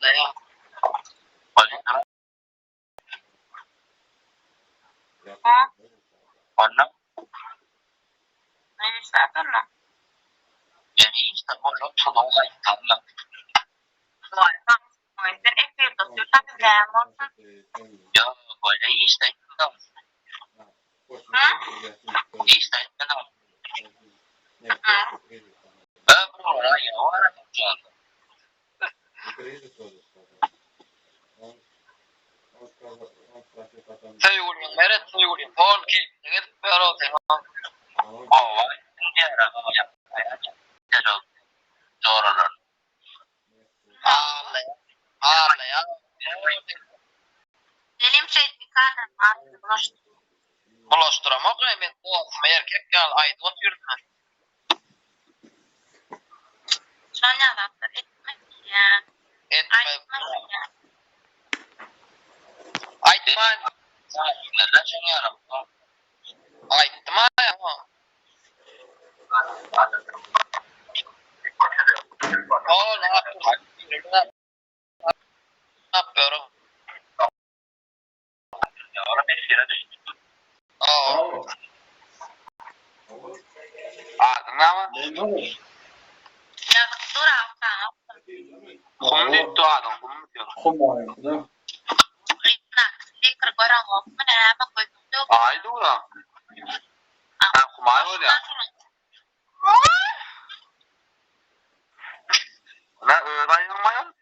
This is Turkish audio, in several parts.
ya. Hola. Nej, säkerna. Jag visste bara att de har inte alla. Var fanns en effekt och sluta med det. Jag bara gissar inte dem. Gissar inte dem. Bara jag har det också. Teorin med rätt teorin. Valkriget för att det var. Ja, det är det. Alla, ja. Selim Şehdikan'ın arkadaşı. Bulaştıramak emin olma erkek gel aydı oturuyor. Sonra yaptı. Etmek ya. Aytman. Neler canıyorum. Aytman ya. Ne yapıyorum? Ya orada bir yere düştü. Adın ne ama? Ya dur alta. Kum değil tu adın. Kum diyor. Fikir koran o. Bu ne ama koydum. Ay dura. Ha kumay o ya. Ne öğreyin mi ya?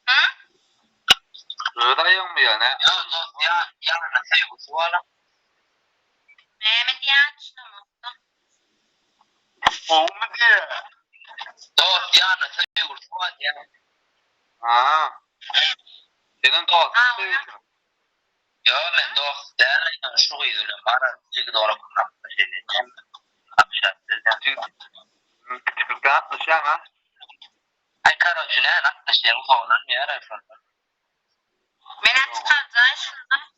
Hı? Öğreyin mi ya ne? Ya ne şey bu suala? Mehmet Yağç'ın mı? O mu diye? Dost ya ne şey bu suala ya? Ha. Senin dostun değil mi? Ya ben dost değerli şu yüzüne bana çıkı doğru kullanmak istediğim. Çünkü atmışım ha. Ay kardeşine atmışım falan ya. Ben açıkçası şundan